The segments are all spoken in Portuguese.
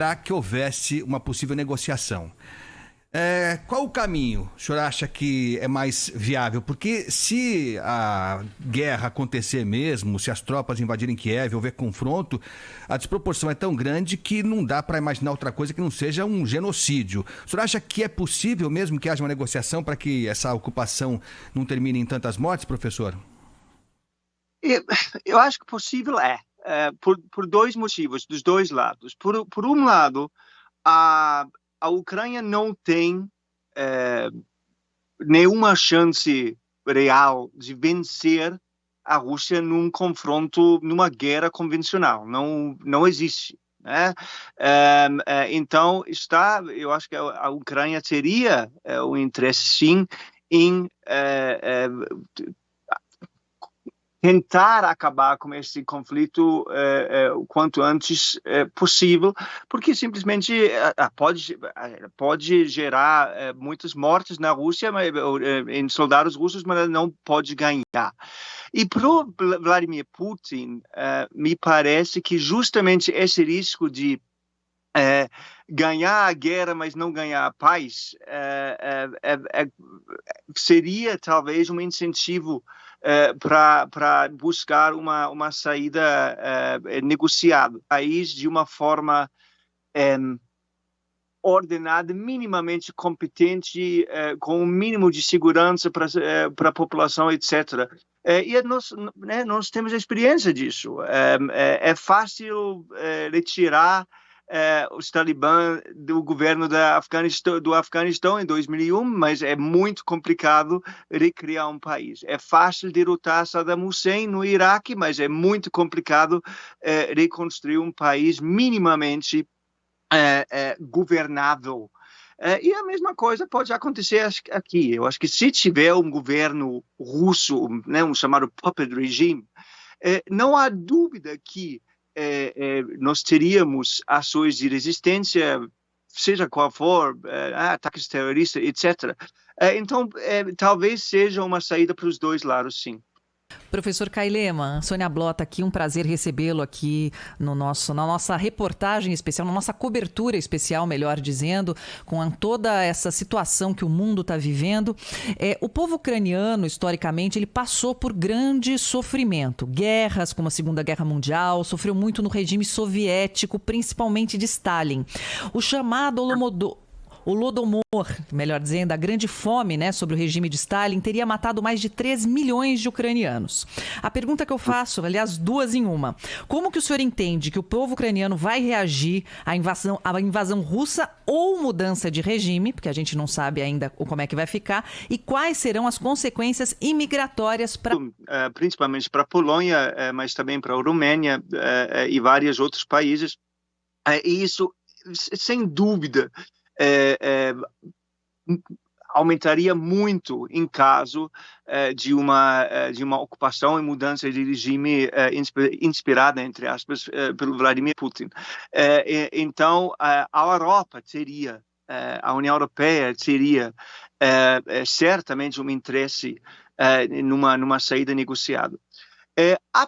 para que houvesse uma possível negociação. Qual o caminho o senhor acha que é mais viável? Porque se a guerra acontecer mesmo, se as tropas invadirem Kiev, houver confronto, a desproporção é tão grande que não dá para imaginar outra coisa que não seja um genocídio. O senhor acha que é possível mesmo que haja uma negociação para que essa ocupação não termine em tantas mortes, professor? Eu acho que possível por dois motivos, dos dois lados. Por um lado, a Ucrânia não tem nenhuma chance real de vencer a Rússia num confronto, numa guerra convencional. Não existe. Né? Então, eu acho que a Ucrânia teria o interesse, sim, em tentar acabar com esse conflito o quanto antes possível, porque simplesmente pode gerar muitas mortes na Rússia, em soldados russos, mas não pode ganhar. E para o Vladimir Putin, me parece que justamente esse risco de ganhar a guerra, mas não ganhar a paz, seria talvez um incentivo para buscar uma saída negociada. País de uma forma ordenada, minimamente competente, com um mínimo de segurança para a população, etc. E nós temos experiência disso. É fácil retirar os talibãs do governo do Afeganistão em 2001, mas é muito complicado recriar um país. É fácil derrotar Saddam Hussein no Iraque, mas é muito complicado reconstruir um país minimamente governável. E a mesma coisa pode acontecer aqui. Eu acho que se tiver um governo russo, né, um chamado puppet regime, não há dúvida que nós teríamos ações de resistência, seja qual for, ataques terroristas, etc. Então, talvez seja uma saída para os dois lados, sim. Professor Cailema, Sônia Blota aqui, um prazer recebê-lo aqui na nossa reportagem especial, na nossa cobertura especial, melhor dizendo, com toda essa situação que o mundo está vivendo. O povo ucraniano, historicamente, ele passou por grande sofrimento. Guerras, como a Segunda Guerra Mundial, sofreu muito no regime soviético, principalmente de Stalin. O chamado Holodomor, melhor dizendo, a grande fome, né, sobre o regime de Stalin, teria matado mais de 3 milhões de ucranianos. A pergunta que eu faço, aliás, duas em uma. Como que o senhor entende que o povo ucraniano vai reagir à invasão russa ou mudança de regime, porque a gente não sabe ainda como é que vai ficar, e quais serão as consequências imigratórias para... Principalmente para a Polônia, mas também para a Romênia e vários outros países. E isso, sem dúvida, aumentaria muito em caso de uma ocupação e mudança de regime inspirada, entre aspas, pelo Vladimir Putin. Então, a Europa teria, a União Europeia teria certamente um interesse numa saída negociada. A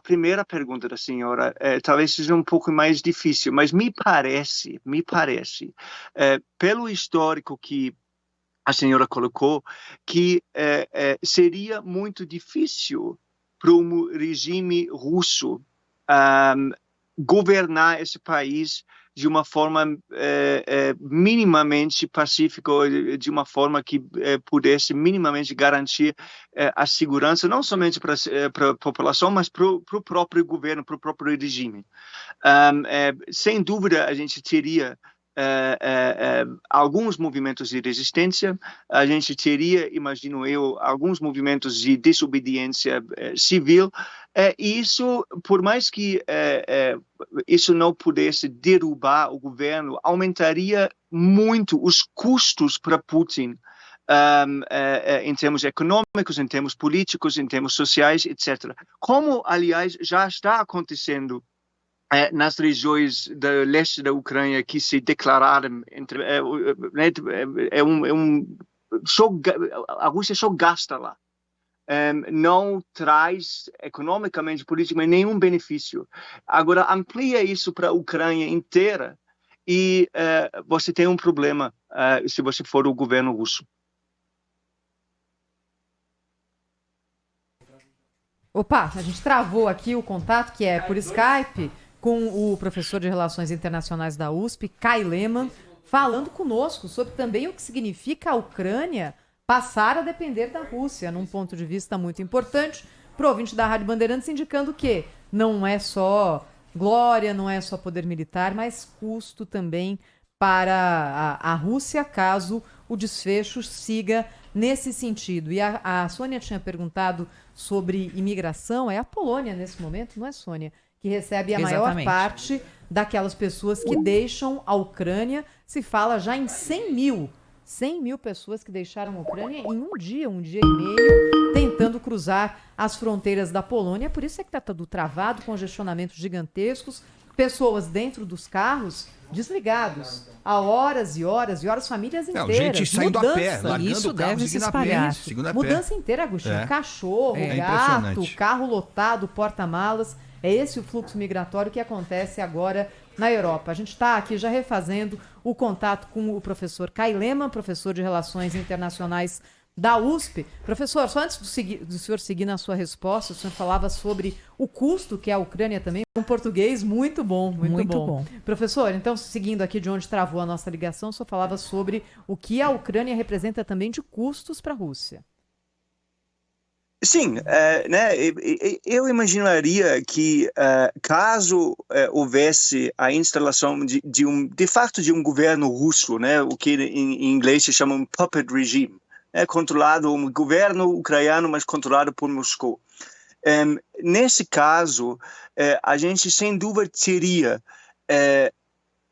primeira pergunta da senhora talvez seja um pouco mais difícil, mas me parece, pelo histórico que a senhora colocou, que seria muito difícil para um regime russo governar esse país de uma forma minimamente pacífica, de uma forma que pudesse minimamente garantir a segurança, não somente para a população, mas para o próprio governo, para o próprio regime. Sem dúvida, a gente teria alguns movimentos de resistência, a gente teria, imagino eu, alguns movimentos de desobediência civil, e isso, por mais que isso não pudesse derrubar o governo, aumentaria muito os custos para Putin, em termos econômicos, em termos políticos, em termos sociais, etc. Como, aliás, já está acontecendo nas regiões do leste da Ucrânia que se declararam a Rússia só gasta lá. não traz economicamente, politicamente, nenhum benefício. Agora, amplia isso para a Ucrânia inteira e você tem um problema se você for o governo russo. Opa, a gente travou aqui o contato, que é por Skype, com o professor de Relações Internacionais da USP, Kai Lehmann, falando conosco sobre também o que significa a Ucrânia passar a depender da Rússia, num ponto de vista muito importante, para o ouvinte da Rádio Bandeirantes, indicando que não é só glória, não é só poder militar, mas custo também para a Rússia, caso o desfecho siga nesse sentido. E a Sônia tinha perguntado sobre imigração, é a Polônia nesse momento, não é, Sônia? Que recebe a Exatamente. maior parte daquelas pessoas que deixam a Ucrânia. Se fala já em 100 mil pessoas que deixaram a Ucrânia em um dia e meio, tentando cruzar as fronteiras da Polônia. Por isso é que está tudo travado, congestionamentos gigantescos, pessoas dentro dos carros desligados há horas e horas e horas, famílias inteiras. Gente saindo a pé, mudança. largando Isso o carro, deve se seguindo a pé, espalhar. seguindo a pé. Mudança inteira, Agostinho. É. Cachorro, É gato, impressionante. carro lotado, porta-malas. É esse o fluxo migratório que acontece agora na Europa. A gente está aqui já refazendo o contato com o professor Kai Lehmann, professor de Relações Internacionais da USP. Professor, só antes do senhor seguir na sua resposta, o senhor falava sobre o custo que é a Ucrânia também, um português muito bom, muito bom. Professor, então, seguindo aqui de onde travou a nossa ligação, o senhor falava sobre o que a Ucrânia representa também de custos para a Rússia. Sim, né, eu imaginaria que caso houvesse a instalação de fato de um governo russo, né, o que em inglês se chama um puppet regime, controlado, um governo ucraniano, mas controlado por Moscou. Nesse caso, a gente sem dúvida teria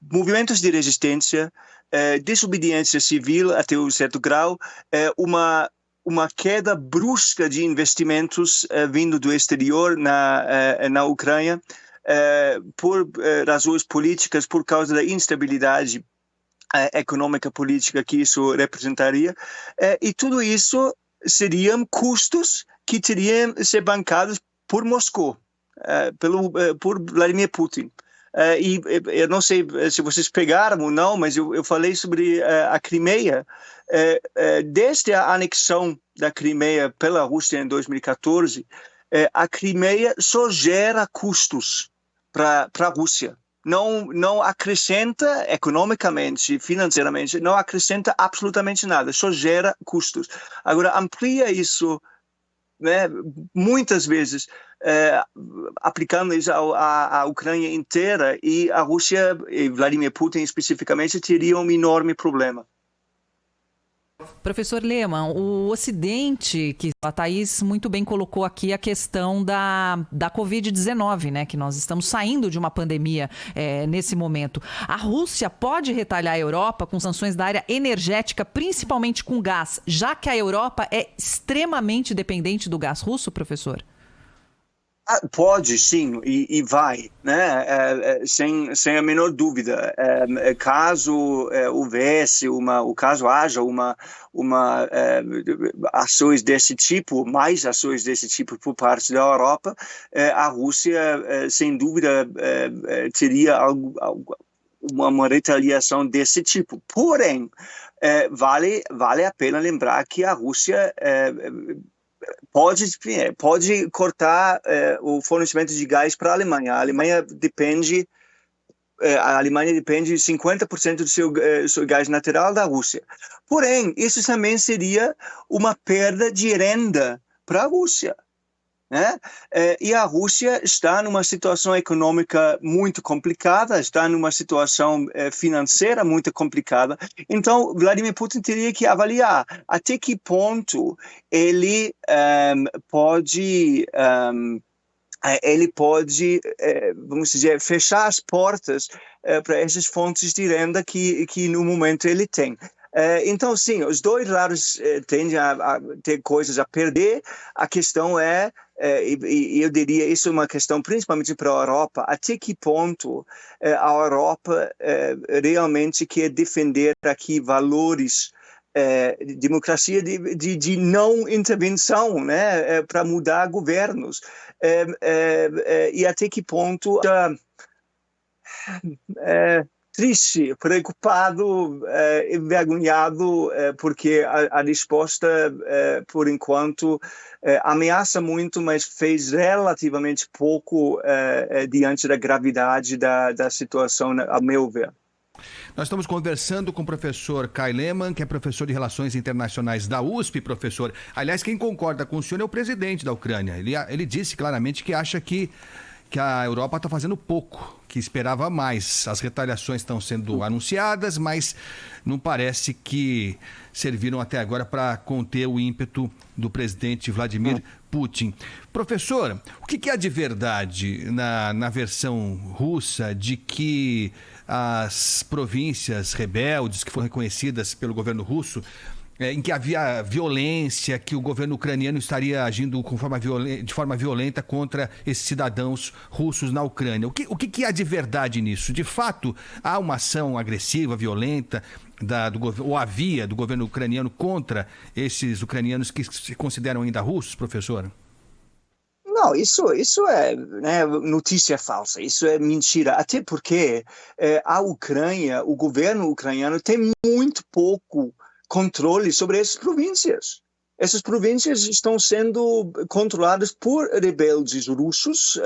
movimentos de resistência, desobediência civil até um certo grau, uma queda brusca de investimentos vindo do exterior na Ucrânia por razões políticas, por causa da instabilidade econômica política que isso representaria, e tudo isso seriam custos que teriam que ser bancados por Moscou, por Vladimir Putin. E eu não sei se vocês pegaram ou não, mas eu falei sobre a Crimeia. Desde a anexão da Crimeia pela Rússia em 2014, a Crimeia só gera custos para a Rússia. Não acrescenta economicamente, financeiramente, não acrescenta absolutamente nada, só gera custos. Agora, amplia isso, né, muitas vezes, aplicando isso à Ucrânia inteira, e a Rússia, e Vladimir Putin especificamente, teria um enorme problema. Professor Lehmann, o Ocidente, que a Thaís muito bem colocou aqui a questão da Covid-19, né? Que nós estamos saindo de uma pandemia nesse momento. A Rússia pode retalhar a Europa com sanções da área energética, principalmente com gás, já que a Europa é extremamente dependente do gás russo, professor? Pode, sim, e vai, né? Sem a menor dúvida. Caso haja uma ações desse tipo, mais ações desse tipo por parte da Europa, a Rússia, sem dúvida, teria uma retaliação desse tipo. Porém, vale a pena lembrar que a Rússia pode cortar o fornecimento de gás para a Alemanha. A Alemanha depende de 50% do seu gás natural da Rússia. Porém, isso também seria uma perda de renda para a Rússia, né? E a Rússia está numa situação econômica muito complicada, está numa situação financeira muito complicada. Então, Vladimir Putin teria que avaliar até que ponto ele pode, vamos dizer, fechar as portas para essas fontes de renda que no momento ele tem. Então, sim, os dois lados tendem a ter coisas a perder. A questão e eu diria, isso é uma questão principalmente para a Europa, até que ponto a Europa realmente quer defender aqui valores democracia de não intervenção, né, para mudar governos. E até que ponto triste, preocupado, envergonhado, porque a resposta, por enquanto, ameaça muito, mas fez relativamente pouco diante da gravidade da situação, a meu ver. Nós estamos conversando com o professor Kai Lehmann, que é professor de Relações Internacionais da USP, professor. Aliás, quem concorda com o senhor é o presidente da Ucrânia. Ele disse claramente que acha que a Europa está fazendo pouco, que esperava mais. As retaliações estão sendo anunciadas, mas não parece que serviram até agora para conter o ímpeto do presidente Vladimir Putin. Professor, o que há de verdade na versão russa de que as províncias rebeldes que foram reconhecidas pelo governo russo, em que havia violência, que o governo ucraniano estaria agindo de forma violenta contra esses cidadãos russos na Ucrânia? O que há de verdade nisso? De fato, há uma ação agressiva, violenta, ou havia do governo ucraniano contra esses ucranianos que se consideram ainda russos, professor? Não, isso é, né, notícia falsa, isso é mentira, até porque a Ucrânia, o governo ucraniano tem muito pouco controle sobre essas províncias. Essas províncias estão sendo controladas por rebeldes russos,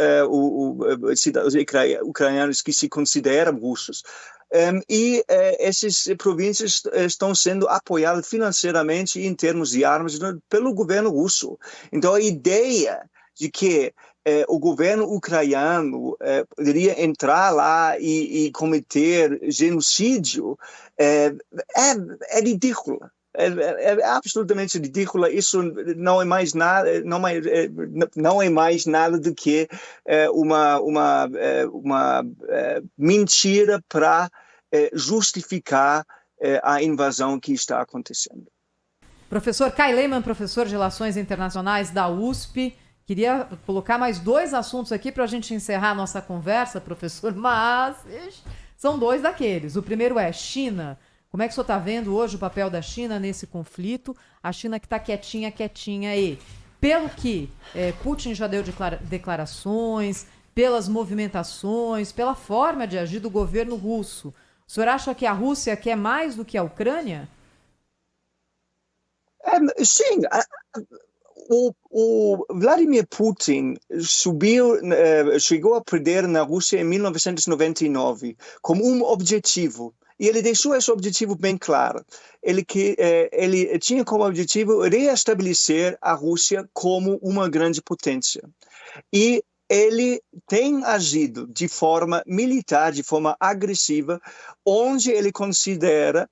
cidadãos ucranianos que se consideram russos, e essas províncias estão sendo apoiadas financeiramente em termos de armas pelo governo russo. Então a ideia de que o governo ucraniano poderia entrar lá e cometer genocídio é ridícula. É absolutamente ridícula. Isso não é mais nada, não é mais nada do que uma mentira para justificar a invasão que está acontecendo. Professor Kai Lehmann, professor de Relações Internacionais da USP. Queria colocar mais 2 assuntos aqui para a gente encerrar a nossa conversa, professor, mas são 2 daqueles. O primeiro é China. Como é que o senhor está vendo hoje o papel da China nesse conflito? A China que está quietinha e, pelo que Putin já deu declarações, pelas movimentações, pela forma de agir do governo russo, o senhor acha que a Rússia quer mais do que a Ucrânia? Sim, o Vladimir Putin chegou a poder na Rússia em 1999 como um objetivo. E ele deixou esse objetivo bem claro. Ele tinha como objetivo reestabelecer a Rússia como uma grande potência. E ele tem agido de forma militar, de forma agressiva, onde ele considera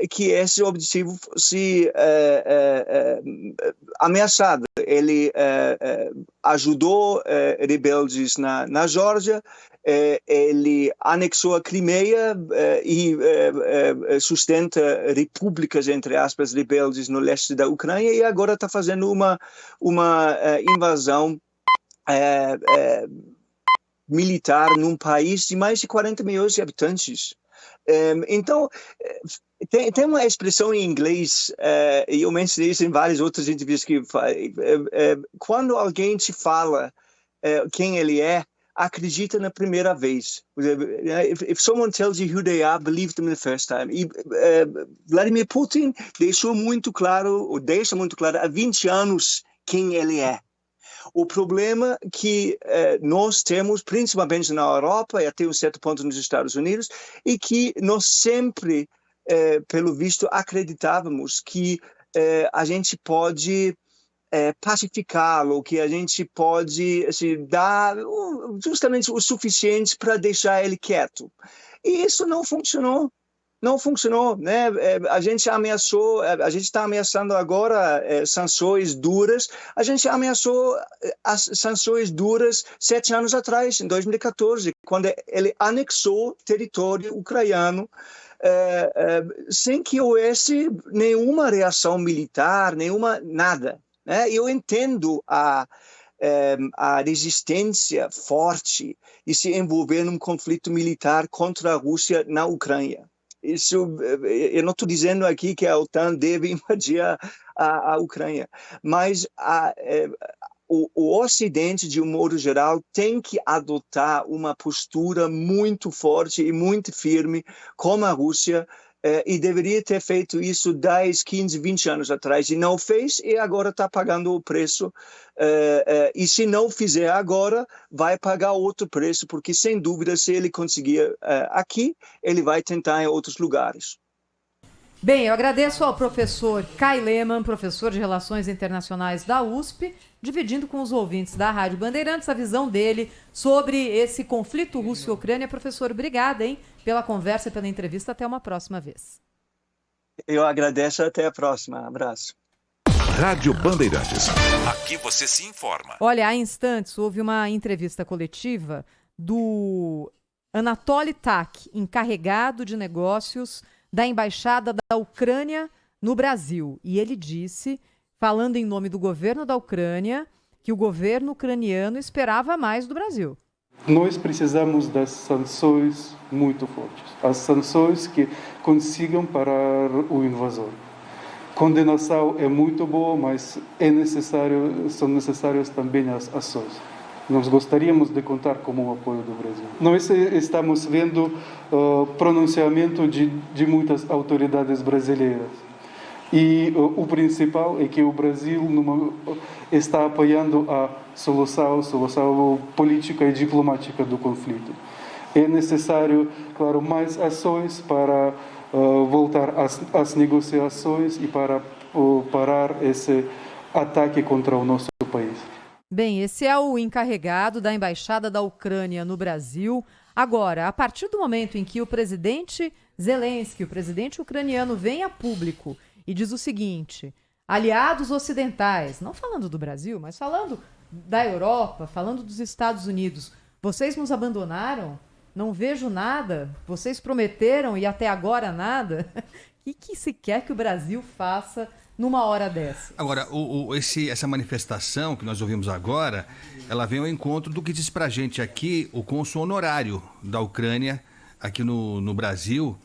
que esse objetivo se ameaçado. Ele ajudou rebeldes na Geórgia, ele anexou a Crimeia e sustenta repúblicas, entre aspas, rebeldes no leste da Ucrânia, e agora está fazendo uma invasão militar num país de mais de 40 milhões de habitantes. Então, tem uma expressão em inglês, e eu mencionei isso em várias outras entrevistas que quando alguém te fala quem ele é, acredita na primeira vez. If someone tells you who they are, believe them the first time. E Vladimir Putin deixa muito claro há 20 anos quem ele é. O problema que nós temos, principalmente na Europa e até um certo ponto nos Estados Unidos, é que nós sempre, pelo visto, acreditávamos que a gente pode pacificá-lo, que a gente pode dar justamente o suficiente para deixar ele quieto. E isso não funcionou. Não funcionou, né? A gente ameaçou, a gente está ameaçando agora sanções duras. A gente ameaçou as sanções duras 7 anos atrás, em 2014, quando ele anexou território ucraniano, sem que houvesse nenhuma reação militar, nada. Né? Eu entendo a resistência forte de se envolver num conflito militar contra a Rússia na Ucrânia. eu não estou dizendo aqui que a OTAN deve invadir a Ucrânia, mas o Ocidente, de um modo geral, tem que adotar uma postura muito forte e muito firme com a Rússia, e deveria ter feito isso 10, 15, 20 anos atrás, e não fez, e agora está pagando o preço. E se não fizer agora, vai pagar outro preço, porque sem dúvida, se ele conseguir aqui, ele vai tentar em outros lugares. Bem, eu agradeço ao professor Kai Lehmann, professor de Relações Internacionais da USP, dividindo com os ouvintes da Rádio Bandeirantes a visão dele sobre esse conflito Rússia e Ucrânia. Professor, obrigada, hein, pela conversa e pela entrevista. Até uma próxima vez. Eu agradeço, até a próxima. Abraço. Rádio Bandeirantes. Aqui você se informa. Olha, há instantes houve uma entrevista coletiva do Anatoly Tak, encarregado de negócios da Embaixada da Ucrânia no Brasil. E ele disse, falando em nome do governo da Ucrânia, que o governo ucraniano esperava mais do Brasil. Nós precisamos das sanções muito fortes. As sanções que consigam parar o invasor. Condenação é muito boa, mas são necessárias também as ações. Nós gostaríamos de contar com o apoio do Brasil. Nós estamos vendo pronunciamento de muitas autoridades brasileiras. E o principal é que o Brasil está apoiando a solução política e diplomática do conflito. É necessário, claro, mais ações para voltar às negociações e para parar esse ataque contra o nosso país. Bem, esse é o encarregado da Embaixada da Ucrânia no Brasil. Agora, a partir do momento em que o presidente Zelensky, o presidente ucraniano, vem a público e diz o seguinte: aliados ocidentais, não falando do Brasil, mas falando da Europa, falando dos Estados Unidos, vocês nos abandonaram? Não vejo nada? Vocês prometeram e até agora nada? O que se quer que o Brasil faça numa hora dessa? Agora, essa manifestação que nós ouvimos agora, ela vem ao encontro do que diz pra gente aqui o cônsul honorário da Ucrânia aqui no Brasil,